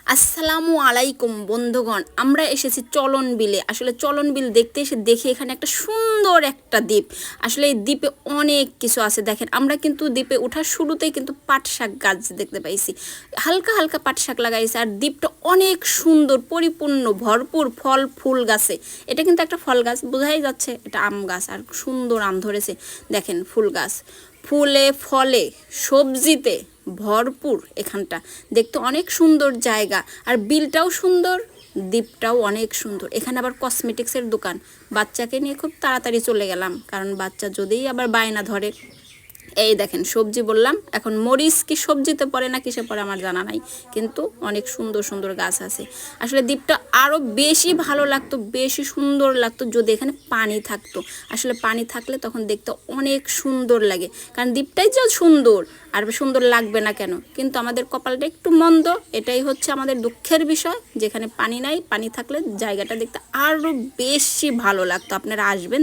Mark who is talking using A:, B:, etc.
A: আসসালামু আলাইকুম বন্ধুগণ, আমরা এসেছি চলন বিলে। আসলে চলন বিল দেখতে এসে দেখি এখানে একটা সুন্দর একটা দ্বীপ। আসলে এই দ্বীপে অনেক কিছু আছে। দেখেন, আমরা কিন্তু দ্বীপে ওঠার শুরুতেই কিন্তু পাট শাক গাছ দেখতে পাইছি, হালকা হালকা পাট শাক লাগাইছে। আর দ্বীপটা অনেক সুন্দর, পরিপূর্ণ, ভরপুর ফল ফুল গাছে। এটা কিন্তু একটা ফল গাছ, বোঝাই যাচ্ছে এটা আম গাছ, আর সুন্দর আম ধরেছে। দেখেন, ফুল গাছ, ফুলে ফলে সবজিতে ভরপুর। এখানটা দেখতে অনেক সুন্দর জায়গা, আর বিলটাও সুন্দর, দ্বীপটাও অনেক সুন্দর। এখানে আবার কসমেটিক্সের দোকান। বাচ্চাকে নিয়ে খুব তাড়াতাড়ি চলে গেলাম, কারণ বাচ্চা যদিই আবার বায়না ধরে। এই দেখেন, সবজি বললাম, এখন মরিচ কি সবজিতে পড়ে না কিসে পড়ে আমার জানা নাই, কিন্তু অনেক সুন্দর সুন্দর গাছ আছে। আসলে দ্বীপটা আরও বেশি ভালো লাগতো, বেশি সুন্দর লাগতো যদি এখানে পানি থাকতো। আসলে পানি থাকলে তখন দেখতে অনেক সুন্দর লাগে, কারণ দ্বীপটাই যে সুন্দর, আর সুন্দর লাগবে না কেন? কিন্তু আমাদের কপালটা একটু মন্দ, এটাই হচ্ছে আমাদের দুঃখের বিষয়। যেখানে পানি নাই, পানি থাকলে জায়গাটা দেখতে আরও বেশি ভালো লাগতো। আপনারা আসবেন।